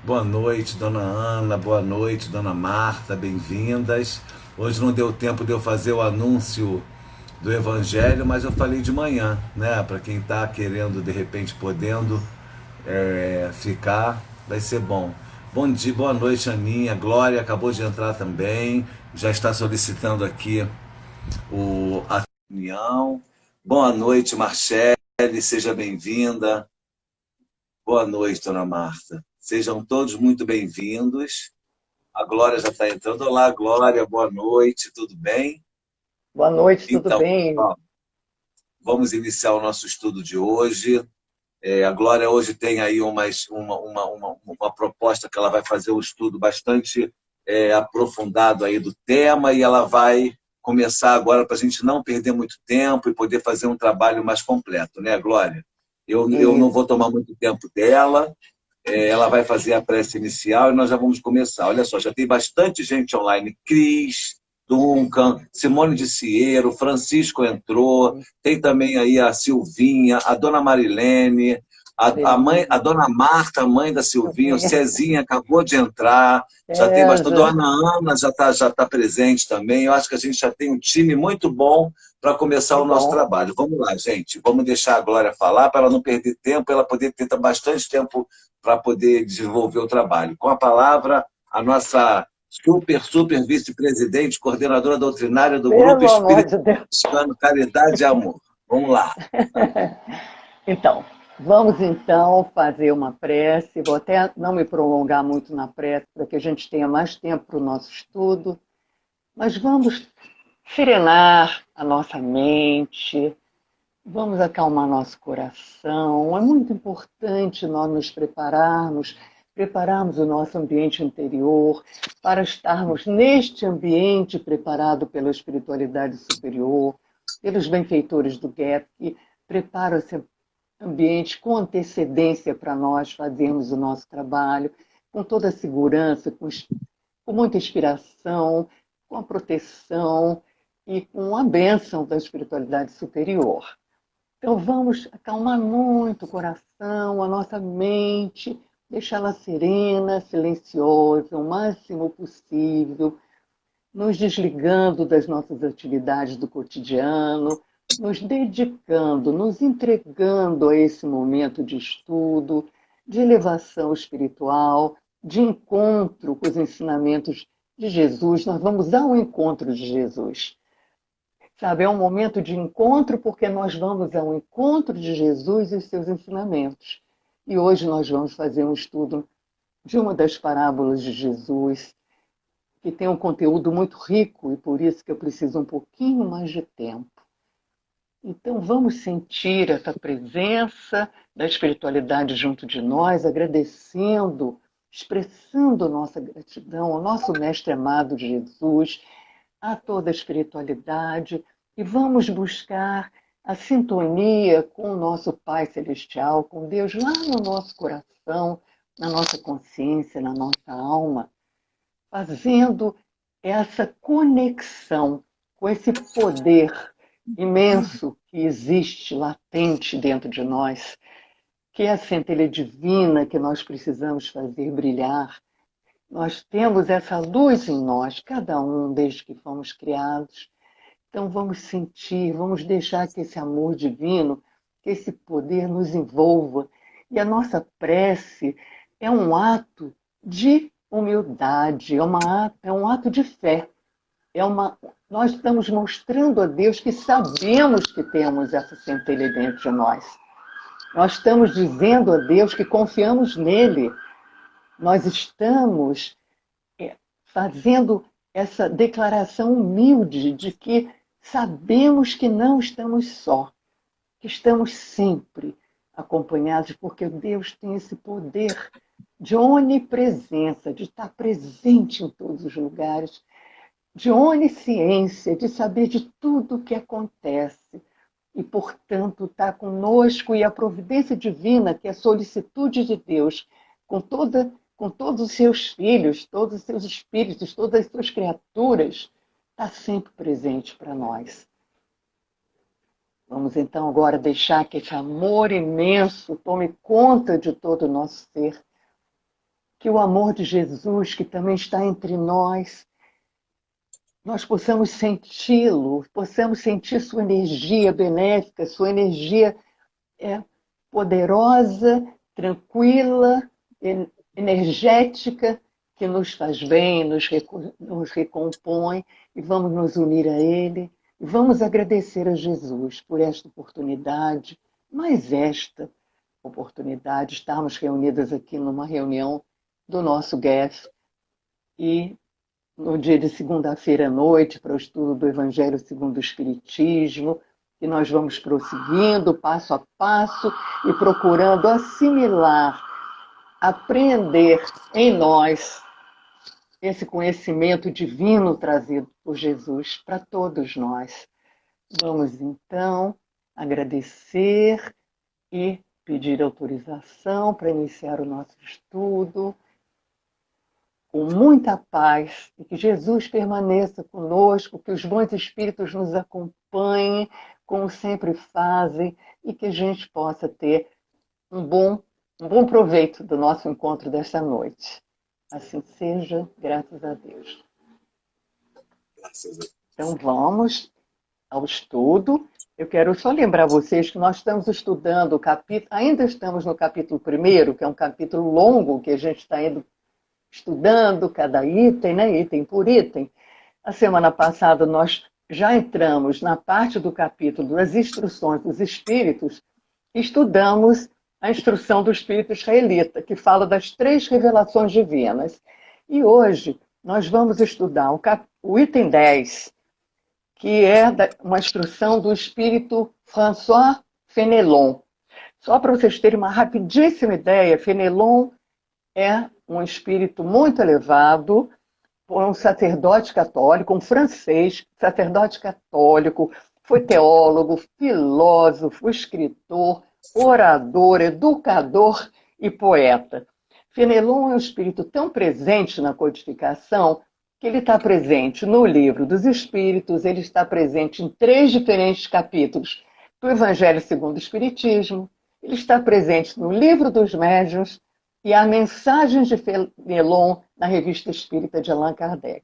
Boa noite, dona Ana. Boa noite, dona Marta. Bem-vindas. Hoje não deu tempo de eu fazer o anúncio do Evangelho, mas eu falei de manhã, né? Para quem está querendo, de repente, podendo ficar, vai ser bom. Bom dia, boa noite, Aninha. Glória acabou de entrar também. Já está solicitando aqui a reunião. Boa noite, Marcele. Seja bem-vinda. Boa noite, dona Marta. Sejam todos muito bem-vindos. A Glória já está entrando. Olá, Glória, boa noite, tudo bem? Boa noite, tudo Então, bem? ó, vamos iniciar o nosso estudo de hoje. A Glória hoje tem aí uma proposta que ela vai fazer um estudo bastante aprofundado aí do tema e ela vai começar agora para a gente não perder muito tempo e poder fazer um trabalho mais completo, né, Glória? Eu não Isso. vou tomar muito tempo dela. Ela vai fazer a prece inicial e nós já vamos começar. Olha só, já tem bastante gente online. Cris, Duncan, Simone de Ciero, Francisco entrou, tem também aí a Silvinha, a dona Marilene, Marilene. a dona Marta, a mãe da Silvinha, o Silvinha. Cezinha acabou de entrar, já tem bastante. Já. Dona Ana já tá presente também. Eu acho que a gente já tem um time muito bom para começar Que o nosso bom. trabalho. Vamos lá, gente. Vamos deixar a Glória falar para ela não perder tempo, ela poder ter bastante tempo para poder desenvolver o trabalho. Com a palavra, a nossa super vice-presidente, coordenadora doutrinária do Grupo Pelo amor Espírito de Deus. Franciscano Caridade e Amor. Vamos lá. Então, vamos então fazer uma prece. Vou até não me prolongar muito na prece, para que a gente tenha mais tempo para o nosso estudo, mas vamos serenar a nossa mente, vamos acalmar nosso coração. É muito importante nós nos prepararmos o nosso ambiente interior para estarmos neste ambiente preparado pela espiritualidade superior, pelos benfeitores do GAP, que preparam esse ambiente com antecedência para nós fazermos o nosso trabalho, com toda a segurança, com muita inspiração, com a proteção e com a bênção da espiritualidade superior. Então vamos acalmar muito o coração, a nossa mente, deixá-la serena, silenciosa, o máximo possível, nos desligando das nossas atividades do cotidiano, nos dedicando, nos entregando a esse momento de estudo, de elevação espiritual, de encontro com os ensinamentos de Jesus. Nós vamos ao encontro de Jesus. Sabe, é um momento de encontro porque nós vamos ao encontro de Jesus e os seus ensinamentos. E hoje nós vamos fazer um estudo de uma das parábolas de Jesus, que tem um conteúdo muito rico e por isso que eu preciso um pouquinho mais de tempo. Então vamos sentir essa presença da espiritualidade junto de nós, agradecendo, expressando nossa gratidão ao nosso Mestre amado Jesus, a toda a espiritualidade, e vamos buscar a sintonia com o nosso Pai Celestial, com Deus lá no nosso coração, na nossa consciência, na nossa alma, fazendo essa conexão com esse poder imenso que existe latente dentro de nós, que é a centelha divina que nós precisamos fazer brilhar. Nós temos essa luz em nós, cada um desde que fomos criados. Então vamos sentir, vamos deixar que esse amor divino, que esse poder nos envolva. E a nossa prece é um ato de humildade, é um ato de fé. Nós estamos mostrando a Deus que sabemos que temos essa centelha dentro de nós. Nós estamos dizendo a Deus que confiamos nele. Nós estamos fazendo essa declaração humilde de que sabemos que não estamos só, que estamos sempre acompanhados, porque Deus tem esse poder de onipresença, de estar presente em todos os lugares, de onisciência, de saber de tudo o que acontece. E, portanto, está conosco, e a providência divina, que é a solicitude de Deus, com todos os seus filhos, todos os seus espíritos, todas as suas criaturas, está sempre presente para nós. Vamos então agora deixar que esse amor imenso tome conta de todo o nosso ser, que o amor de Jesus, que também está entre nós possamos senti-lo, possamos sentir sua energia benéfica, sua energia poderosa, tranquila, energética, que nos faz bem, nos recompõe, e vamos nos unir a Ele, e vamos agradecer a Jesus por esta oportunidade, mais esta oportunidade, estarmos reunidas aqui numa reunião do nosso GEF, e no dia de segunda-feira à noite, para o estudo do Evangelho segundo o Espiritismo, e nós vamos prosseguindo passo a passo e procurando assimilar, apreender em nós esse conhecimento divino trazido por Jesus para todos nós. Vamos então agradecer e pedir autorização para iniciar o nosso estudo com muita paz, e que Jesus permaneça conosco, que os bons espíritos nos acompanhem, como sempre fazem, e que a gente possa ter um bom proveito do nosso encontro desta noite. Assim seja, graças a Deus. Então vamos ao estudo. Eu quero só lembrar vocês que nós estamos estudando o capítulo, ainda estamos no capítulo 1º, que é um capítulo longo, que a gente está estudando cada item, né? Item por item. A semana passada nós já entramos na parte do capítulo das instruções dos espíritos, estudamos a instrução do espírito israelita, que fala das 3 revelações divinas. E hoje nós vamos estudar o item 10, que é uma instrução do espírito François Fenelon. Só para vocês terem uma rapidíssima ideia, Fenelon é um espírito muito elevado, um sacerdote católico, um francês, sacerdote católico, foi teólogo, filósofo, escritor, orador, educador e poeta. Fenelon é um espírito tão presente na codificação que ele está presente no Livro dos Espíritos, ele está presente em 3 diferentes capítulos do Evangelho segundo o Espiritismo, ele está presente no Livro dos Médiuns e há mensagens de Fenelon na Revista Espírita de Allan Kardec.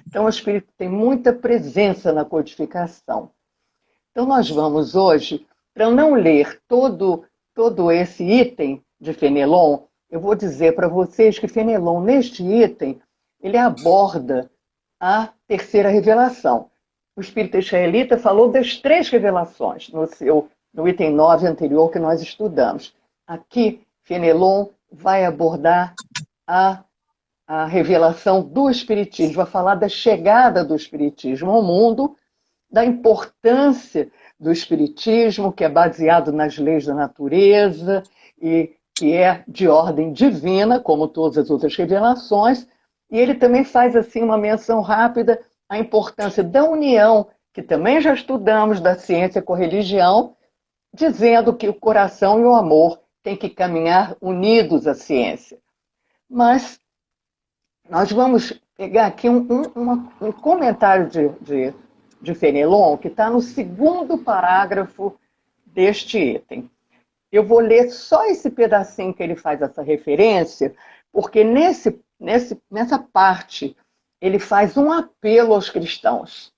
Então o espírito tem muita presença na codificação. Então nós vamos hoje, para não ler todo esse item de Fenelon, eu vou dizer para vocês que Fenelon, neste item, ele aborda a 3ª revelação. O espírito israelita falou das 3 revelações no item 9 anterior que nós estudamos. Aqui, Fenelon vai abordar a revelação do espiritismo, vai falar da chegada do espiritismo ao mundo, da importância do espiritismo, que é baseado nas leis da natureza e que é de ordem divina, como todas as outras revelações. E ele também faz assim uma menção rápida à importância da união, que também já estudamos, da ciência com a religião, dizendo que o coração e o amor têm que caminhar unidos à ciência. Mas nós vamos pegar aqui um comentário de Fenelon, que está no 2º parágrafo deste item. Eu vou ler só esse pedacinho que ele faz essa referência, porque nessa parte ele faz um apelo aos cristãos.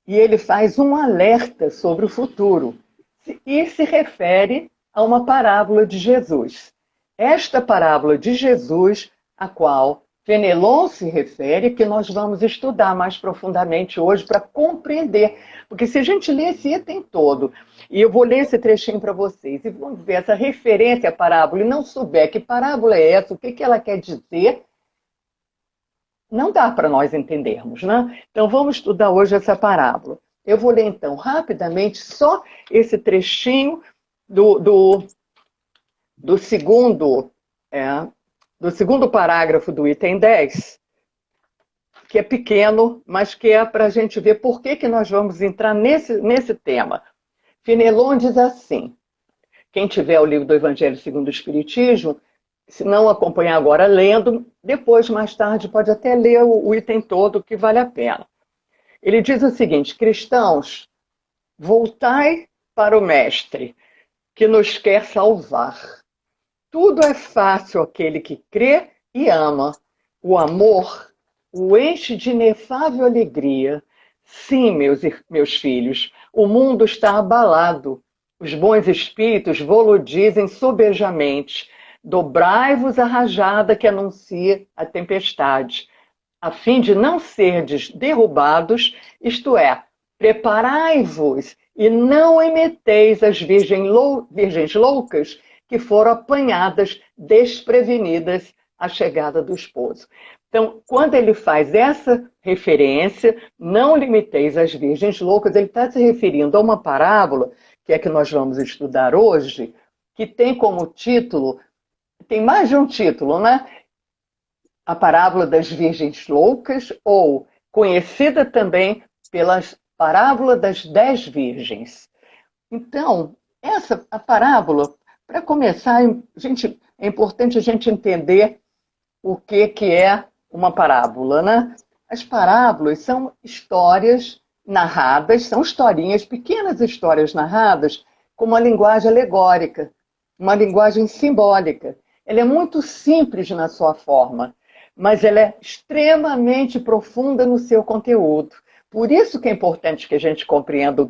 E ele faz um alerta sobre o futuro. E se refere a uma parábola de Jesus. Esta parábola de Jesus, a qual Fenelon se refere, que nós vamos estudar mais profundamente hoje para compreender. Porque se a gente ler esse item todo, e eu vou ler esse trechinho para vocês, e vamos ver essa referência à parábola, e não souber que parábola é essa, o que ela quer dizer, não dá para nós entendermos, né? Então vamos estudar hoje essa parábola. Eu vou ler então rapidamente só esse trechinho do segundo parágrafo do item 10, que é pequeno, mas que é para a gente ver por que nós vamos entrar nesse tema. Fenelon diz assim, quem tiver o livro do Evangelho segundo o Espiritismo, se não acompanhar agora lendo, depois, mais tarde, pode até ler o item todo, que vale a pena. Ele diz o seguinte, cristãos, voltai para o Mestre, que nos quer salvar. Tudo é fácil àquele que crê e ama. O amor o enche de inefável alegria. Sim, meus filhos, o mundo está abalado. Os bons espíritos vô-lo dizem sobejamente: dobrai-vos a rajada que anuncia a tempestade, a fim de não serdes derrubados, isto é, preparai-vos e não imeteis as virgens loucas que foram apanhadas desprevenidas à chegada do esposo. Então, quando ele faz essa referência, não limiteis as virgens loucas, ele está se referindo a uma parábola, que é que nós vamos estudar hoje, que tem como título, tem mais de um título, né? A parábola das virgens loucas, ou conhecida também pela parábola das 10 virgens. Então, a parábola, para começar, é importante a gente entender o que é uma parábola, né? As parábolas são histórias narradas, são historinhas, pequenas histórias narradas com uma linguagem alegórica, uma linguagem simbólica. Ela é muito simples na sua forma, mas ela é extremamente profunda no seu conteúdo. Por isso que é importante que a gente compreenda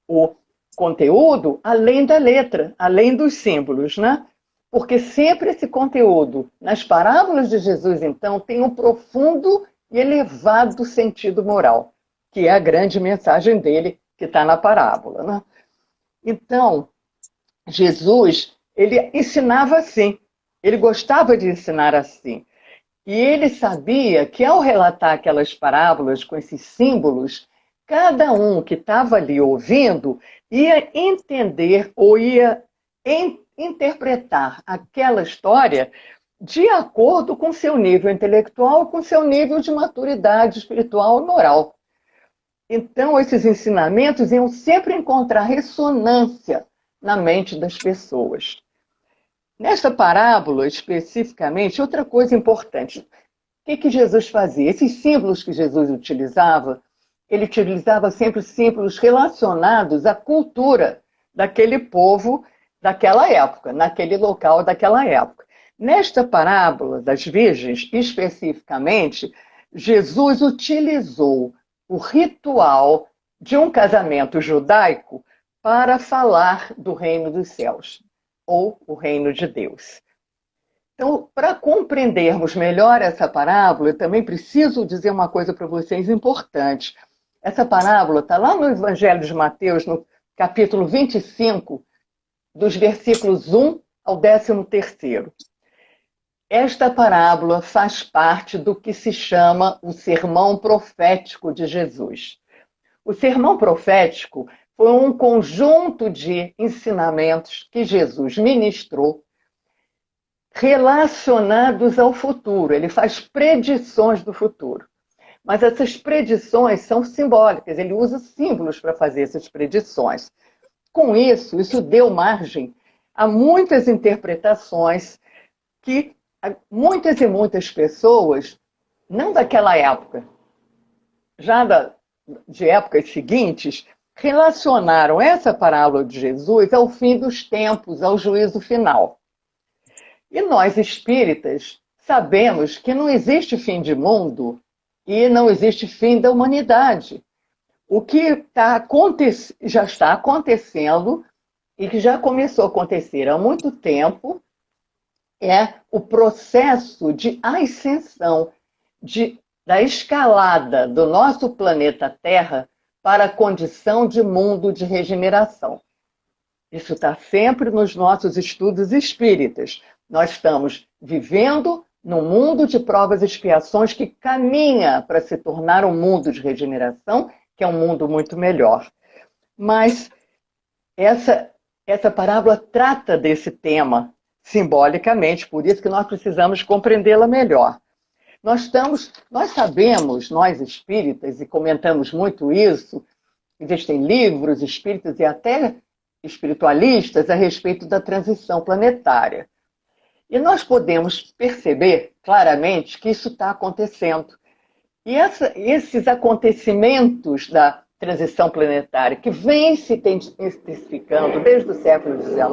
o conteúdo além da letra, além dos símbolos, né? Porque sempre esse conteúdo, nas parábolas de Jesus, então, tem um profundo e elevado sentido moral, que é a grande mensagem dele que está na parábola, né? Então, Jesus, ele ensinava assim, ele gostava de ensinar assim. E ele sabia que ao relatar aquelas parábolas com esses símbolos, cada um que estava ali ouvindo ia entender ou ia interpretar aquela história de acordo com seu nível intelectual, com seu nível de maturidade espiritual e moral. Então, esses ensinamentos iam sempre encontrar ressonância na mente das pessoas. Nesta parábola, especificamente, outra coisa importante. O que Jesus fazia? Esses símbolos que Jesus utilizava, ele utilizava sempre símbolos relacionados à cultura daquele povo, daquela época, naquele local daquela época. Nesta parábola das virgens, especificamente, Jesus utilizou o ritual de um casamento judaico para falar do reino dos céus, ou o reino de Deus. Então, para compreendermos melhor essa parábola, eu também preciso dizer uma coisa para vocês importante. Essa parábola está lá no Evangelho de Mateus, no capítulo 25, dos versículos 1 ao 13º. Esta parábola faz parte do que se chama o sermão profético de Jesus. O sermão profético foi um conjunto de ensinamentos que Jesus ministrou relacionados ao futuro. Ele faz predições do futuro. Mas essas predições são simbólicas, ele usa símbolos para fazer essas predições. Com isso, isso deu margem a muitas interpretações que muitas e muitas pessoas, não daquela época, já de épocas seguintes, relacionaram essa parábola de Jesus ao fim dos tempos, ao juízo final. E nós espíritas sabemos que não existe fim de mundo e não existe fim da humanidade. O que já está acontecendo e que já começou a acontecer há muito tempo é o processo de ascensão, da escalada do nosso planeta Terra para a condição de mundo de regeneração. Isso está sempre nos nossos estudos espíritas. Nós estamos vivendo num mundo de provas e expiações que caminha para se tornar um mundo de regeneração, que é um mundo muito melhor. Mas essa parábola trata desse tema simbolicamente, por isso que nós precisamos compreendê-la melhor. Nós sabemos, nós espíritas, e comentamos muito isso, existem livros espíritas e até espiritualistas a respeito da transição planetária. E nós podemos perceber claramente que isso está acontecendo. E esses acontecimentos da transição planetária, que vem se intensificando desde o século XIX,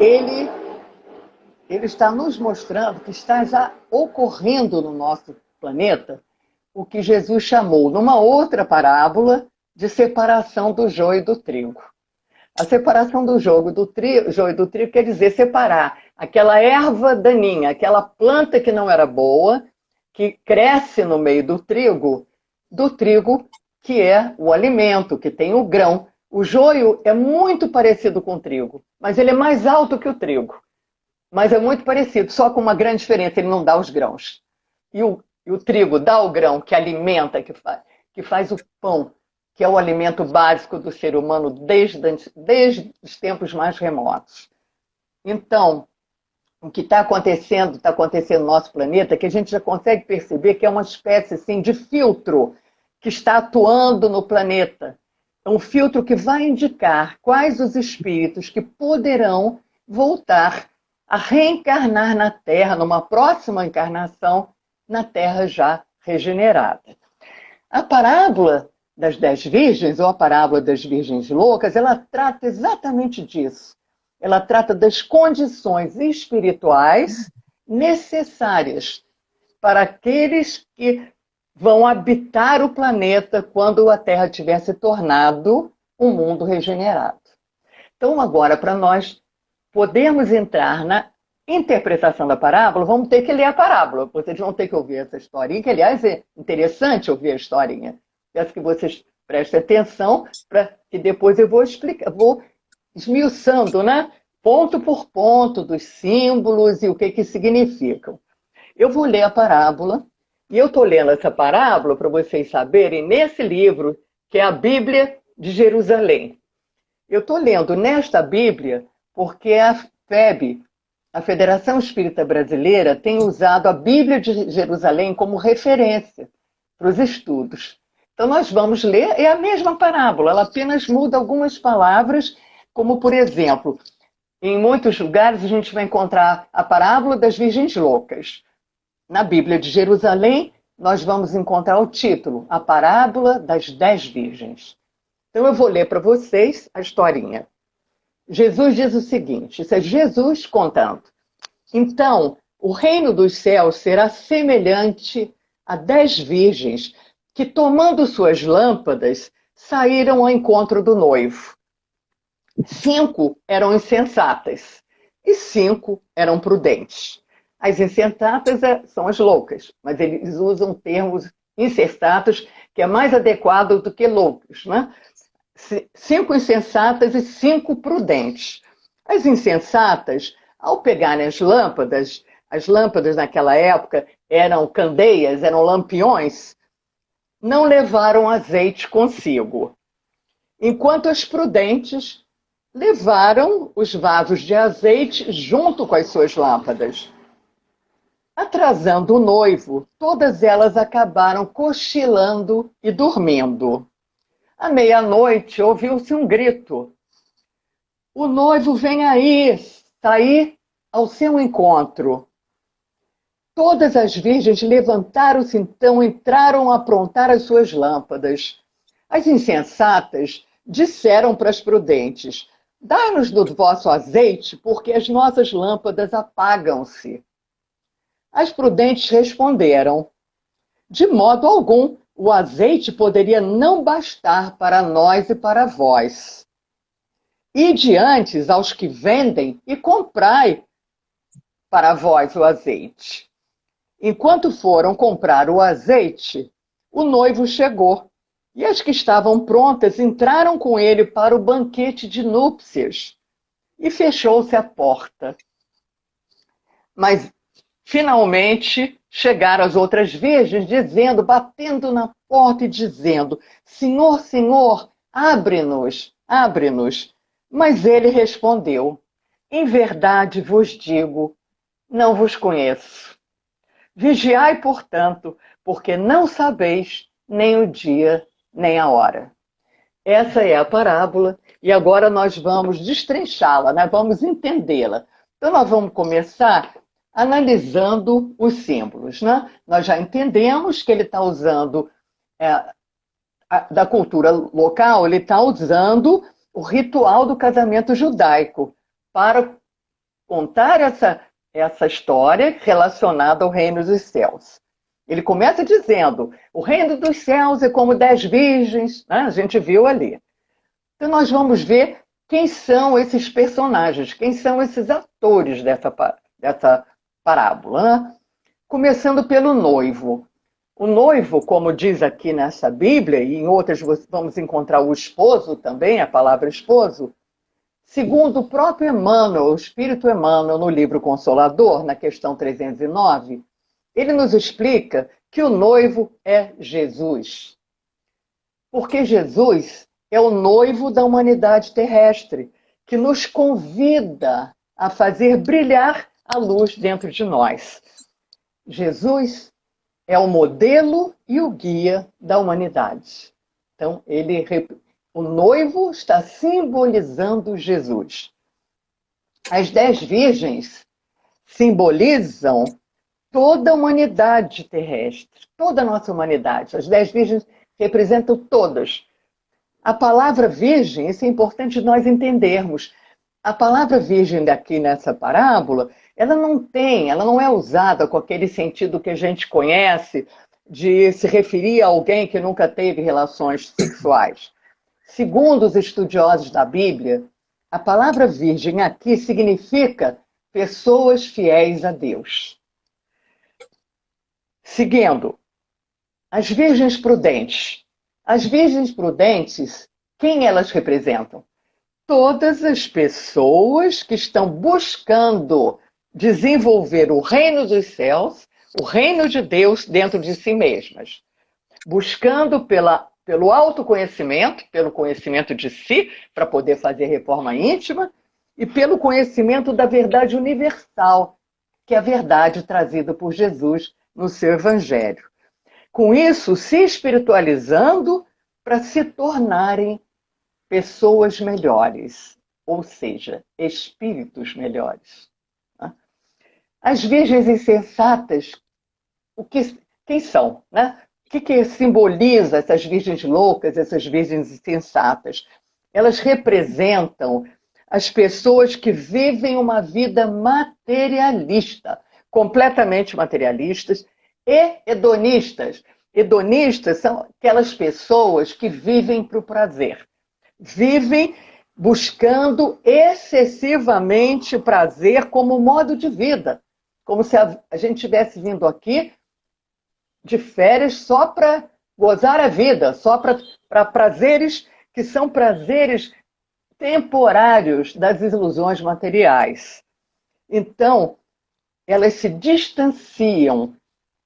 ele ele está nos mostrando que está já ocorrendo no nosso planeta o que Jesus chamou, numa outra parábola, de separação do joio e do trigo. A separação do joio e do trigo quer dizer separar aquela erva daninha, aquela planta que não era boa, que cresce no meio do trigo que é o alimento, que tem o grão. O joio é muito parecido com o trigo, mas ele é mais alto que o trigo. Mas é muito parecido, só com uma grande diferença, ele não dá os grãos. E o trigo dá o grão, que alimenta, que faz o pão, que é o alimento básico do ser humano desde os tempos mais remotos. Então, o que está acontecendo no nosso planeta, que a gente já consegue perceber que é uma espécie assim, de filtro que está atuando no planeta. É um filtro que vai indicar quais os espíritos que poderão voltar a reencarnar na Terra, numa próxima encarnação, na Terra já regenerada. A parábola das 10 virgens, ou a parábola das virgens loucas, ela trata exatamente disso. Ela trata das condições espirituais necessárias para aqueles que vão habitar o planeta quando a Terra tiver se tornado um mundo regenerado. Então, agora, para nós podermos entrar na interpretação da parábola, vamos ter que ler a parábola. Vocês vão ter que ouvir essa historinha, que, aliás, é interessante ouvir a historinha. Peço que vocês prestem atenção, para que depois eu vou explicar, vou esmiuçando, né? Ponto por ponto dos símbolos e o que significam. Eu vou ler a parábola, e eu estou lendo essa parábola para vocês saberem nesse livro, que é a Bíblia de Jerusalém. Eu estou lendo nesta Bíblia porque a FEB, a Federação Espírita Brasileira, tem usado a Bíblia de Jerusalém como referência para os estudos. Então nós vamos ler, é a mesma parábola, ela apenas muda algumas palavras, como por exemplo, em muitos lugares a gente vai encontrar a parábola das virgens loucas. Na Bíblia de Jerusalém, nós vamos encontrar o título, a parábola das 10 virgens. Então eu vou ler para vocês a historinha. Jesus diz o seguinte, isso é Jesus contando. Então, o reino dos céus será semelhante a 10 virgens que, tomando suas lâmpadas, saíram ao encontro do noivo. 5 eram insensatas e 5 eram prudentes. As insensatas são as loucas, mas eles usam termos insensatos, que é mais adequado do que loucos, né? 5 insensatas e 5 prudentes. As insensatas, ao pegarem as lâmpadas naquela época eram candeias, eram lampiões, não levaram azeite consigo. Enquanto as prudentes levaram os vasos de azeite junto com as suas lâmpadas. Atrasando o noivo, todas elas acabaram cochilando e dormindo. À meia-noite, ouviu-se um grito. O noivo vem aí, sair ao seu encontro. Todas as virgens levantaram-se então, entraram a aprontar as suas lâmpadas. As insensatas disseram para as prudentes, dai-nos do vosso azeite, porque as nossas lâmpadas apagam-se. As prudentes responderam, de modo algum, o azeite poderia não bastar para nós e para vós. Ide antes aos que vendem e comprai para vós o azeite. Enquanto foram comprar o azeite, o noivo chegou, e as que estavam prontas entraram com ele para o banquete de núpcias, e fechou-se a porta. Mas, finalmente, chegaram as outras virgens, dizendo, batendo na porta e dizendo, Senhor, Senhor, abre-nos, abre-nos. Mas ele respondeu, em verdade vos digo, não vos conheço. Vigiai, portanto, porque não sabeis nem o dia, nem a hora. Essa é a parábola, e agora nós vamos destrinchá-la, né? Vamos entendê-la. Então nós vamos começar analisando os símbolos, né? Nós já entendemos que ele está usando, da cultura local, ele está usando o ritual do casamento judaico para contar essa história relacionada ao reino dos céus. Ele começa dizendo, o reino dos céus é como 10 virgens, né? A gente viu ali. Então nós vamos ver quem são esses personagens, quem são esses atores dessa parábola, né? Começando pelo noivo. O noivo, como diz aqui nessa Bíblia, e em outras vamos encontrar o esposo também, a palavra esposo, segundo o próprio Emmanuel, o Espírito Emmanuel, no livro Consolador, na questão 309, ele nos explica que o noivo é Jesus. Porque Jesus é o noivo da humanidade terrestre, que nos convida a fazer brilhar a luz dentro de nós. Jesus é o modelo e o guia da humanidade. Então, o noivo está simbolizando Jesus. As 10 virgens simbolizam toda a humanidade terrestre, toda a nossa humanidade. As 10 virgens representam todas. A palavra virgem, isso é importante nós entendermos. A palavra virgem daqui nessa parábola, ela não é usada com aquele sentido que a gente conhece de se referir a alguém que nunca teve relações sexuais. Segundo os estudiosos da Bíblia, a palavra virgem aqui significa pessoas fiéis a Deus. Seguindo, as virgens prudentes. As virgens prudentes, quem elas representam? Todas as pessoas que estão buscando desenvolver o reino dos céus, o reino de Deus dentro de si mesmas. Buscando pelo autoconhecimento, pelo conhecimento de si, para poder fazer reforma íntima, e pelo conhecimento da verdade universal, que é a verdade trazida por Jesus no seu Evangelho. Com isso, se espiritualizando para se tornarem pessoas melhores, ou seja, espíritos melhores. As virgens insensatas, quem são? Né? O que simboliza essas virgens loucas, essas virgens insensatas? Elas representam as pessoas que vivem uma vida materialista, completamente materialistas e hedonistas. Hedonistas são aquelas pessoas que vivem para o prazer. Vivem buscando excessivamente prazer como modo de vida. Como se a gente tivesse vindo aqui de férias só para gozar a vida, só para prazeres que são prazeres temporários das ilusões materiais. Então, elas se distanciam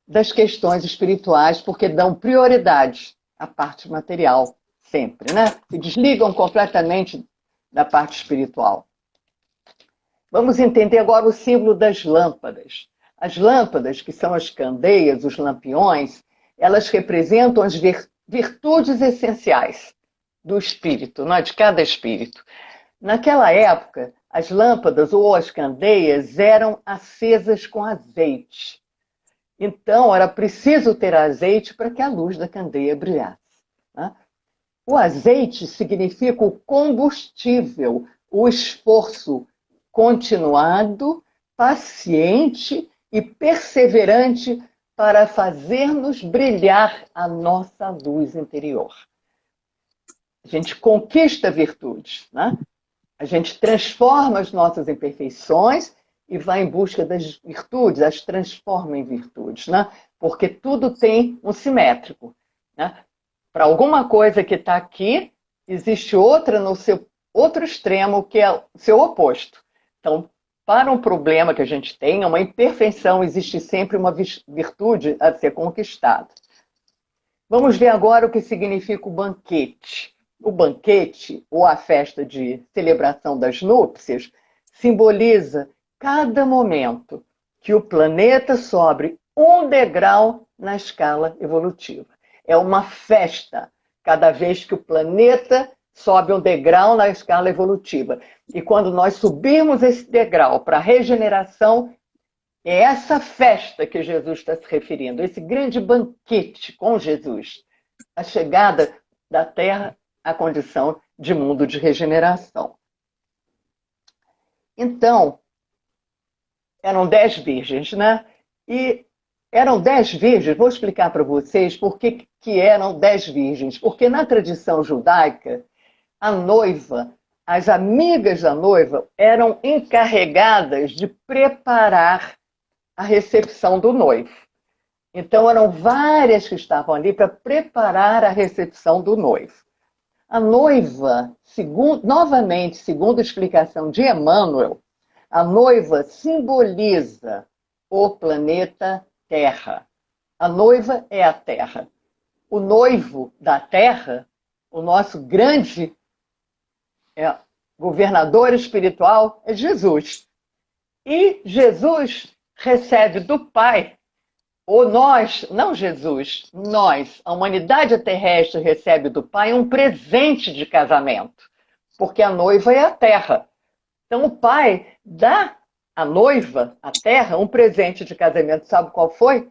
das questões espirituais porque dão prioridade à parte material, sempre, né? Se desligam completamente da parte espiritual. Vamos entender agora o símbolo das lâmpadas. As lâmpadas, que são as candeias, os lampiões, elas representam as virtudes essenciais do espírito, não é? De cada espírito. Naquela época, as lâmpadas ou as candeias eram acesas com azeite. Então, era preciso ter azeite para que a luz da candeia brilhasse. Né? O azeite significa o combustível, o esforço continuado, paciente e perseverante para fazer-nos brilhar a nossa luz interior. A gente conquista virtudes, né? A gente transforma as nossas imperfeições e vai em busca das virtudes, as transforma em virtudes, né? Porque tudo tem um simétrico, né? Para alguma coisa que está aqui, existe outra no seu outro extremo, que é o seu oposto. Então, para um problema que a gente tem, uma imperfeição, existe sempre uma virtude a ser conquistada. Vamos ver agora o que significa o banquete. O banquete, ou a festa de celebração das núpcias, simboliza cada momento que o planeta sobe um degrau na escala evolutiva. É uma festa cada vez que o planeta sobe um degrau na escala evolutiva. E quando nós subirmos esse degrau para a regeneração, é essa festa que Jesus está se referindo, esse grande banquete com Jesus, a chegada da Terra à condição de mundo de regeneração. Então, eram 10 virgens, né? E eram 10 virgens, vou explicar para vocês por que eram 10 virgens. Porque na tradição judaica, a noiva, as amigas da noiva, eram encarregadas de preparar a recepção do noivo. Então, eram várias que estavam ali para preparar a recepção do noivo. A noiva, novamente, segundo a explicação de Emmanuel, a noiva simboliza o planeta Terra. A noiva é a Terra. O noivo da Terra, o nosso grande governador espiritual, é Jesus. E Jesus recebe do Pai, ou nós, não Jesus, nós, a humanidade terrestre recebe do Pai um presente de casamento, porque a noiva é a Terra. Então o Pai dá à noiva, a Terra, um presente de casamento. Sabe qual foi?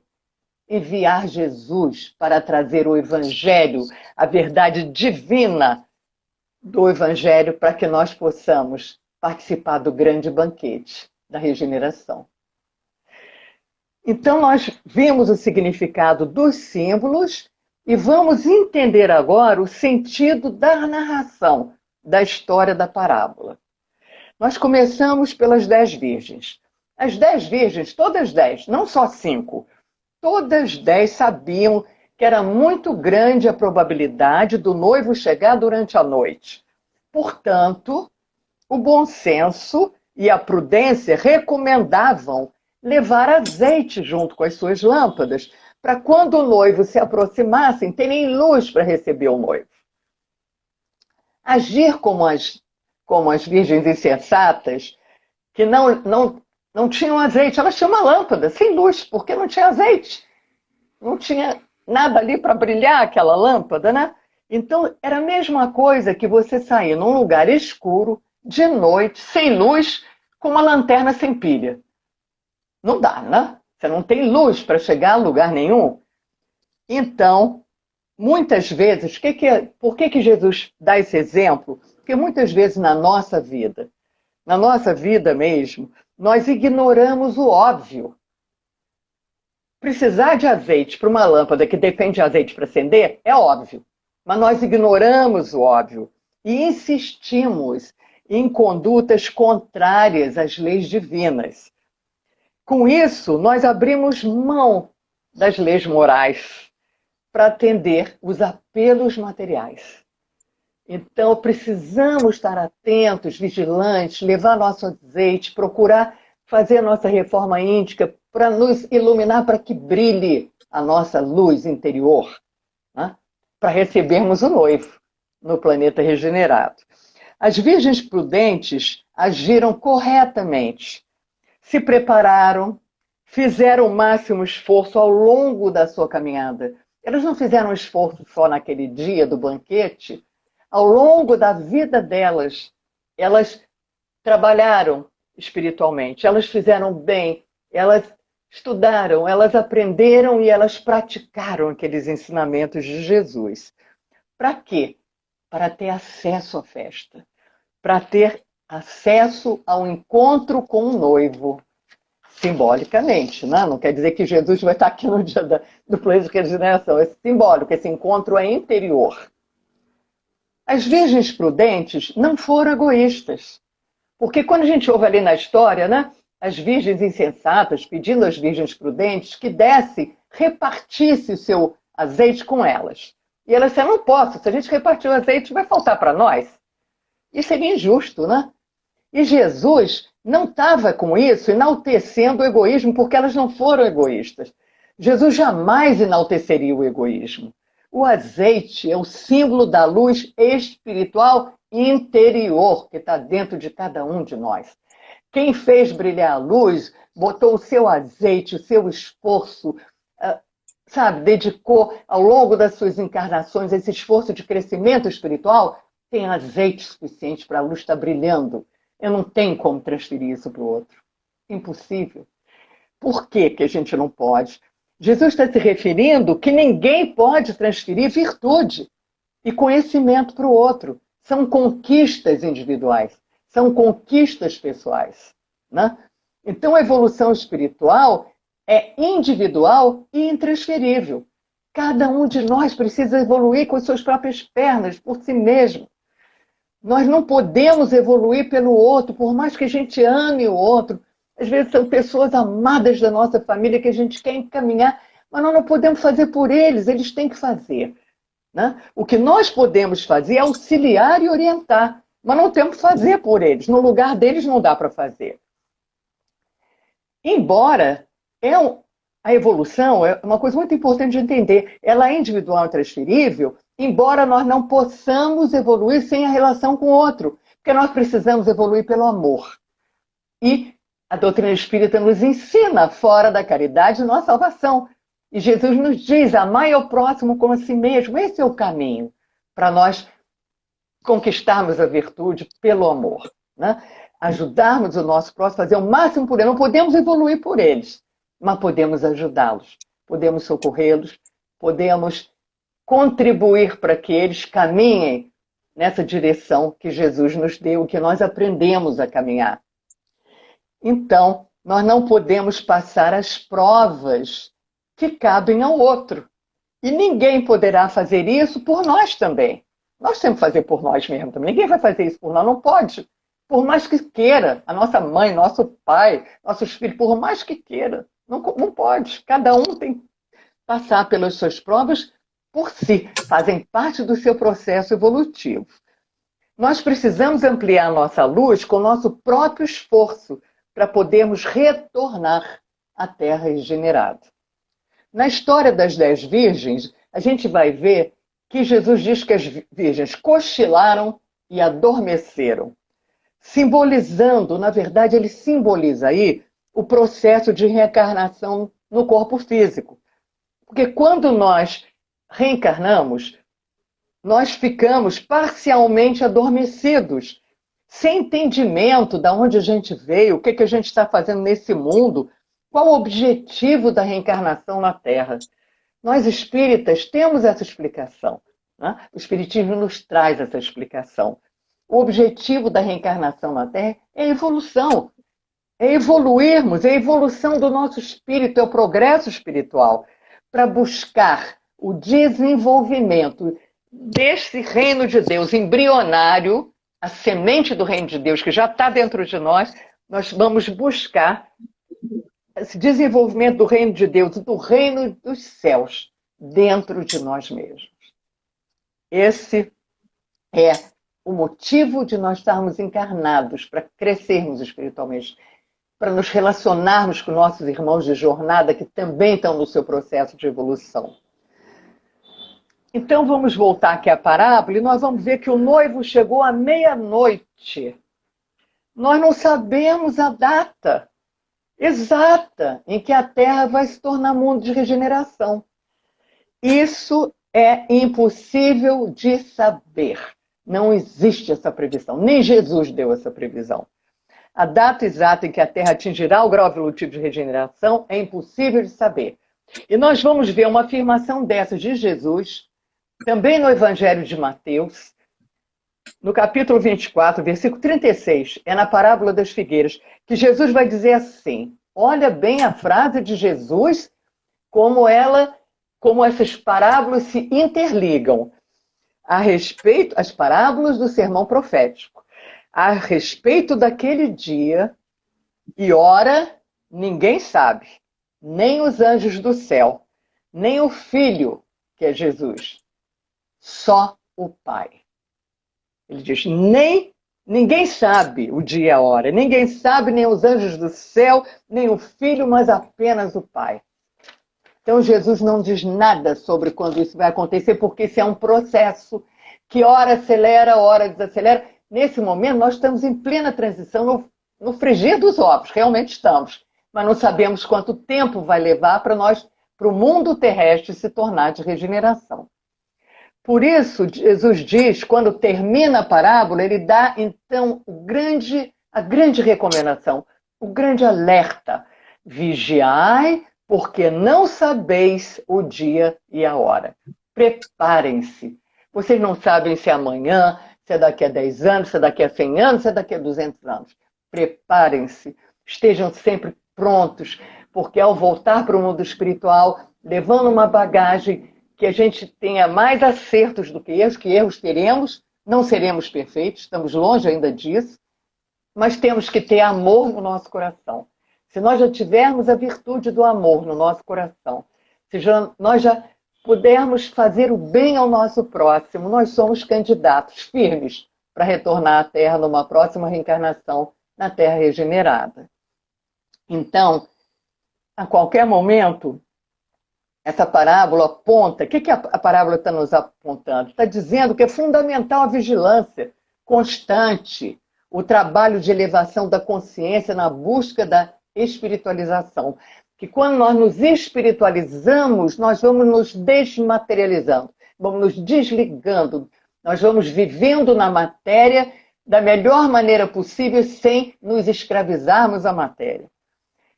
Enviar Jesus para trazer o Evangelho, a verdade divina do Evangelho, para que nós possamos participar do grande banquete da regeneração. Então, nós vimos o significado dos símbolos e vamos entender agora o sentido da narração da história da parábola. Nós começamos pelas 10 virgens. As 10 virgens, todas 10, não só 5, todas 10 sabiam que era muito grande a probabilidade do noivo chegar durante a noite. Portanto, o bom senso e a prudência recomendavam levar azeite junto com as suas lâmpadas, para quando o noivo se aproximasse, terem luz para receber o noivo. Agir como as virgens insensatas, que não tinham azeite, elas tinham uma lâmpada sem luz, porque não tinha azeite. Não tinha nada ali para brilhar aquela lâmpada, né? Então, era a mesma coisa que você sair num lugar escuro, de noite, sem luz, com uma lanterna sem pilha. Não dá, né? Você não tem luz para chegar a lugar nenhum. Então, muitas vezes, por que Jesus dá esse exemplo? Porque muitas vezes na nossa vida mesmo, nós ignoramos o óbvio. Precisar de azeite para uma lâmpada que depende de azeite para acender é óbvio. Mas nós ignoramos o óbvio e insistimos em condutas contrárias às leis divinas. Com isso, nós abrimos mão das leis morais para atender os apelos materiais. Então, precisamos estar atentos, vigilantes, levar nosso azeite, procurar fazer a nossa reforma íntima para nos iluminar, para que brilhe a nossa luz interior, né? Para recebermos o noivo no planeta regenerado. As virgens prudentes agiram corretamente, se prepararam, fizeram o máximo esforço ao longo da sua caminhada. Elas não fizeram esforço só naquele dia do banquete. Ao longo da vida delas, elas trabalharam espiritualmente, elas fizeram bem, elas estudaram, elas aprenderam e elas praticaram aqueles ensinamentos de Jesus. Para quê? Para ter acesso à festa, para ter acesso ao encontro com o noivo, simbolicamente, né? Não quer dizer que Jesus vai estar aqui no dia do planeta de regeneração, é simbólico, esse encontro é interior. As virgens prudentes não foram egoístas, porque quando a gente ouve ali na história, né, as virgens insensatas pedindo às virgens prudentes que repartisse o seu azeite com elas. E elas disseram, não posso, se a gente repartir o azeite vai faltar para nós. Isso seria injusto, né? E Jesus não estava com isso enaltecendo o egoísmo, porque elas não foram egoístas. Jesus jamais enalteceria o egoísmo. O azeite é o símbolo da luz espiritual interior que está dentro de cada um de nós. Quem fez brilhar a luz, botou o seu azeite, o seu esforço, dedicou ao longo das suas encarnações esse esforço de crescimento espiritual, tem azeite suficiente para a luz estar brilhando. Eu não tenho como transferir isso para o outro. Impossível. Por que a gente não pode? Jesus está se referindo que ninguém pode transferir virtude e conhecimento para o outro. São conquistas individuais, são conquistas pessoais, né? Então, a evolução espiritual é individual e intransferível. Cada um de nós precisa evoluir com as suas próprias pernas, por si mesmo. Nós não podemos evoluir pelo outro, por mais que a gente ame o outro. Às vezes são pessoas amadas da nossa família que a gente quer encaminhar, mas nós não podemos fazer por eles, eles têm que fazer. Né? O que nós podemos fazer é auxiliar e orientar, mas não temos que fazer por eles. No lugar deles não dá para fazer. Embora a evolução é uma coisa muito importante de entender, ela é individual e transferível, embora nós não possamos evoluir sem a relação com o outro, porque nós precisamos evoluir pelo amor. E a doutrina espírita nos ensina, fora da caridade, nossa salvação. E Jesus nos diz, amai ao próximo como a si mesmo. Esse é o caminho para nós conquistarmos a virtude pelo amor. Né? Ajudarmos o nosso próximo, fazer o máximo por ele. Não podemos evoluir por eles, mas podemos ajudá-los, podemos socorrê-los, podemos contribuir para que eles caminhem nessa direção que Jesus nos deu, que nós aprendemos a caminhar. Então, nós não podemos passar as provas que cabem ao outro. E ninguém poderá fazer isso por nós também. Nós temos que fazer por nós mesmos também. Ninguém vai fazer isso por nós, não pode. Por mais que queira, a nossa mãe, nosso pai, nossos filhos, por mais que queira, não pode. Cada um tem que passar pelas suas provas por si, fazem parte do seu processo evolutivo. Nós precisamos ampliar a nossa luz com o nosso próprio esforço para podermos retornar à Terra regenerada. Na história das 10 virgens, a gente vai ver que Jesus diz que as virgens cochilaram e adormeceram, simbolizando, na verdade, ele simboliza aí o processo de reencarnação no corpo físico. Porque quando nós reencarnamos, nós ficamos parcialmente adormecidos, sem entendimento de onde a gente veio, o que a gente está fazendo nesse mundo, qual o objetivo da reencarnação na Terra. Nós espíritas temos essa explicação. Né? O Espiritismo nos traz essa explicação. O objetivo da reencarnação na Terra é a evolução. É evoluirmos, é a evolução do nosso espírito, é o progresso espiritual, para buscar o desenvolvimento desse reino de Deus embrionário, a semente do reino de Deus que já está dentro de nós, nós vamos buscar esse desenvolvimento do reino de Deus, do reino dos céus, dentro de nós mesmos. Esse é o motivo de nós estarmos encarnados, para crescermos espiritualmente, para nos relacionarmos com nossos irmãos de jornada que também estão no seu processo de evolução. Então vamos voltar aqui à parábola e nós vamos ver que o noivo chegou à meia-noite. Nós não sabemos a data exata em que a Terra vai se tornar mundo de regeneração. Isso é impossível de saber. Não existe essa previsão. Nem Jesus deu essa previsão. A data exata em que a Terra atingirá o grau evolutivo de regeneração é impossível de saber. E nós vamos ver uma afirmação dessa de Jesus, também no Evangelho de Mateus, no capítulo 24, versículo 36, é na parábola das figueiras, que Jesus vai dizer assim, olha bem a frase de Jesus, como essas parábolas se interligam a respeito, as parábolas do sermão profético, a respeito daquele dia e hora, ninguém sabe, nem os anjos do céu, nem o Filho, que é Jesus, só o Pai. Ele diz, ninguém sabe o dia e a hora, ninguém sabe, nem os anjos do céu, nem o Filho, mas apenas o Pai. Então Jesus não diz nada sobre quando isso vai acontecer, porque isso é um processo que hora acelera, hora desacelera. Nesse momento nós estamos em plena transição, no frigir dos ovos, realmente estamos. Mas não sabemos quanto tempo vai levar para o mundo terrestre se tornar de regeneração. Por isso, Jesus diz, quando termina a parábola, ele dá, então, a grande recomendação, o grande alerta. Vigiai, porque não sabeis o dia e a hora. Preparem-se. Vocês não sabem se é amanhã, se é daqui a 10 anos, se é daqui a 100 anos, se é daqui a 200 anos. Preparem-se. estejam sempre prontos, porque ao voltar para o mundo espiritual, levando uma bagagem, que a gente tenha mais acertos do que erros teremos, não seremos perfeitos, estamos longe ainda disso, mas temos que ter amor no nosso coração. Se nós já tivermos a virtude do amor no nosso coração, se nós já pudermos fazer o bem ao nosso próximo, nós somos candidatos firmes para retornar à Terra numa próxima reencarnação na Terra regenerada. Então, a qualquer momento, essa parábola aponta, o que a parábola está nos apontando? Está dizendo que é fundamental a vigilância constante, o trabalho de elevação da consciência na busca da espiritualização. Que quando nós nos espiritualizamos, nós vamos nos desmaterializando, vamos nos desligando, nós vamos vivendo na matéria da melhor maneira possível sem nos escravizarmos à matéria.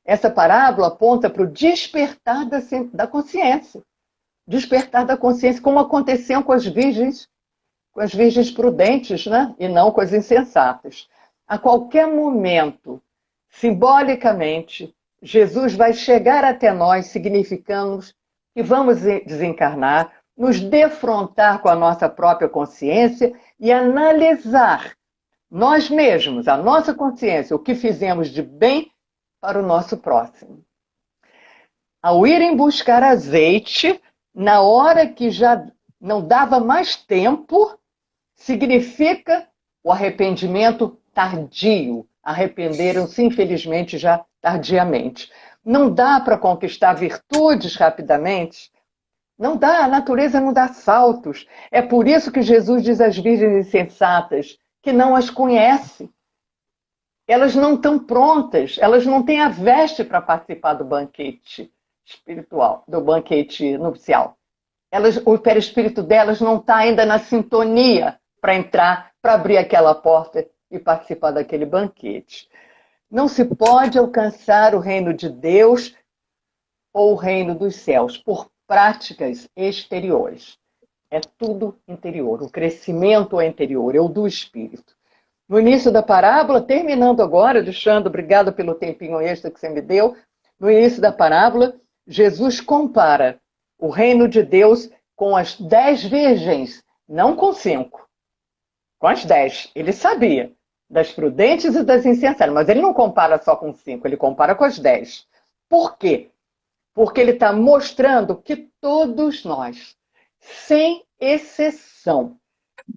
Essa parábola aponta para o despertar da consciência. Despertar da consciência, como aconteceu com as virgens prudentes, né? E não com as insensatas. A qualquer momento, simbolicamente, Jesus vai chegar até nós, significando que vamos desencarnar, nos defrontar com a nossa própria consciência e analisar nós mesmos, a nossa consciência, o que fizemos de bem para o nosso próximo. Ao irem buscar azeite, na hora que já não dava mais tempo, significa o arrependimento tardio. Arrependeram-se, infelizmente, já tardiamente. Não dá para conquistar virtudes rapidamente. Não dá, a natureza não dá saltos. É por isso que Jesus diz às virgens insensatas que não as conhece. Elas não estão prontas, elas não têm a veste para participar do banquete espiritual, do banquete nupcial. O perispírito delas não está ainda na sintonia para entrar, para abrir aquela porta e participar daquele banquete. Não se pode alcançar o reino de Deus ou o reino dos céus por práticas exteriores. É tudo interior. O crescimento é interior, é o do espírito. No início da parábola, terminando agora, Alexandre, obrigada pelo tempinho extra que você me deu. No início da parábola, Jesus compara o reino de Deus com as 10 virgens, não com 5, com as 10. Ele sabia das prudentes e das insensatas, mas ele não compara só com 5, ele compara com as 10. Por quê? Porque ele está mostrando que todos nós, sem exceção,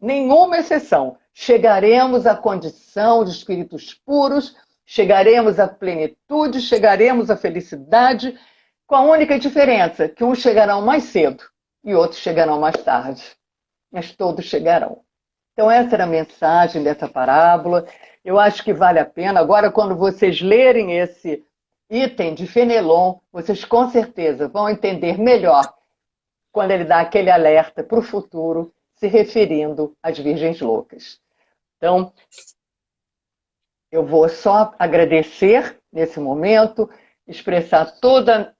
nenhuma exceção, chegaremos à condição de espíritos puros, chegaremos à plenitude, chegaremos à felicidade, com a única diferença que uns chegarão mais cedo e outros chegarão mais tarde. Mas todos chegarão. Então essa era a mensagem dessa parábola. Eu acho que vale a pena. Agora, quando vocês lerem esse item de Fenelon, vocês com certeza vão entender melhor quando ele dá aquele alerta para o futuro, se referindo às virgens loucas. Então, eu vou só agradecer nesse momento, expressar toda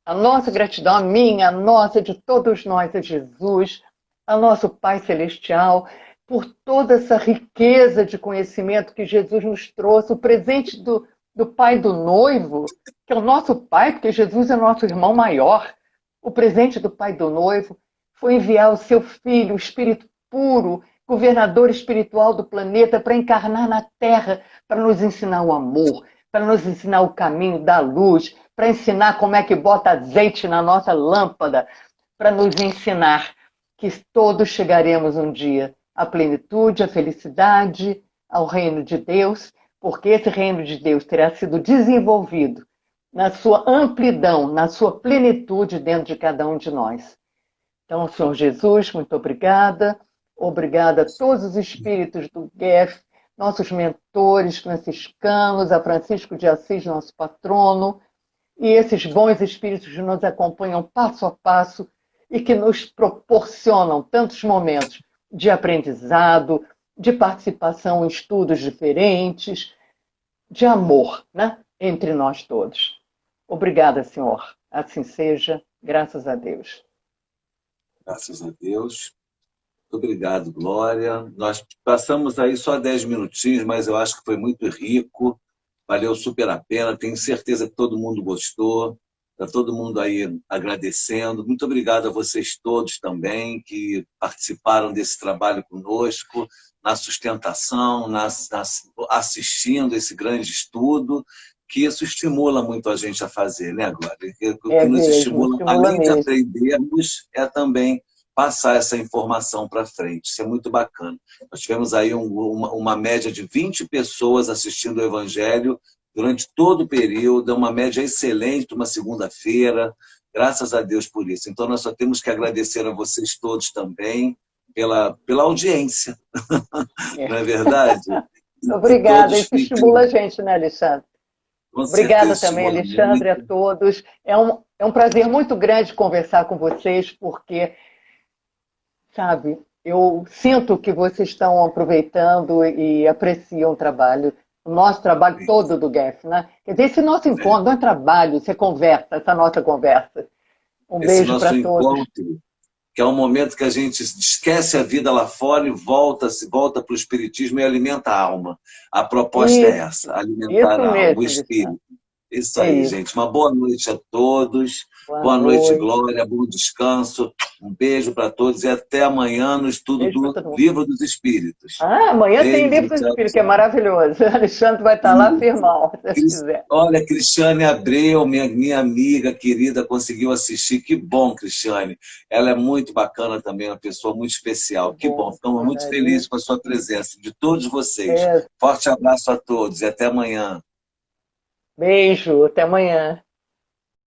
a nossa gratidão, a minha, a nossa, de todos nós, a Jesus, a nosso Pai Celestial, por toda essa riqueza de conhecimento que Jesus nos trouxe, o presente do Pai do noivo, que é o nosso Pai, porque Jesus é nosso irmão maior. O presente do Pai do noivo foi enviar o seu Filho, o Espírito puro, governador espiritual do planeta, para encarnar na Terra, para nos ensinar o amor, para nos ensinar o caminho da luz, para ensinar como é que bota azeite na nossa lâmpada, para nos ensinar que todos chegaremos um dia à plenitude, à felicidade, ao reino de Deus, porque esse reino de Deus terá sido desenvolvido na sua amplidão, na sua plenitude dentro de cada um de nós. Então, Senhor Jesus, muito obrigada. Obrigada a todos os espíritos do GEF, nossos mentores franciscanos, a Francisco de Assis, nosso patrono, e esses bons espíritos que nos acompanham passo a passo e que nos proporcionam tantos momentos de aprendizado, de participação em estudos diferentes, de amor, né, entre nós todos. Obrigada, Senhor. Assim seja, graças a Deus. Graças a Deus. Muito obrigado, Glória. Nós passamos aí só 10 minutinhos, mas eu acho que foi muito rico. valeu super a pena, tenho certeza que todo mundo gostou, está todo mundo aí agradecendo. Muito obrigado a vocês todos também que participaram desse trabalho conosco, na sustentação, assistindo esse grande estudo, que isso estimula muito a gente a fazer, né, Glória? O É que nos mesmo, estimula, estimula além de mesmo. aprendermos, é também passar essa informação para frente. Isso é muito bacana. Nós tivemos aí uma média de 20 pessoas assistindo o Evangelho durante todo o período, é uma média excelente, uma segunda-feira, graças a Deus por isso. Então, nós só temos que agradecer a vocês todos também pela audiência, É. não é verdade? E Obrigada, todos isso estimula fiquem, a gente, né, Alexandre? com Obrigada certeza, também, estimula Alexandre, a muito. todos. É um prazer muito grande conversar com vocês, porque, sabe, eu sinto que vocês estão aproveitando e apreciam o trabalho, o nosso trabalho todo do GEF, né? Quer dizer, esse nosso encontro não é trabalho, isso é conversa, essa nossa conversa. Um Esse beijo nosso para todos. encontro, que é um momento que a gente esquece a vida lá fora e volta para o Espiritismo e alimenta a alma. A proposta é essa, alimentar Isso a alma, o mesmo, Alexandre. espírito. Isso É aí, isso. gente. Uma boa noite a todos. Boa Boa noite, noite. Glória. Bom descanso. Um beijo para todos e até amanhã no estudo Beijo para do todo mundo. Livro dos Espíritos. Ah, amanhã tem Beijo, livro do tchau, Espírito, que é tchau. maravilhoso. Alexandre vai estar lá firmão, se Deus quiser. Olha, Cristiane Abreu, minha amiga querida, conseguiu assistir. Que bom, Cristiane. Ela é muito bacana também, uma pessoa muito Que especial. Que bom, bom, ficamos muito agradeço. felizes com a sua presença, de todos vocês. É, Forte abraço a todos e até amanhã. beijo, até amanhã.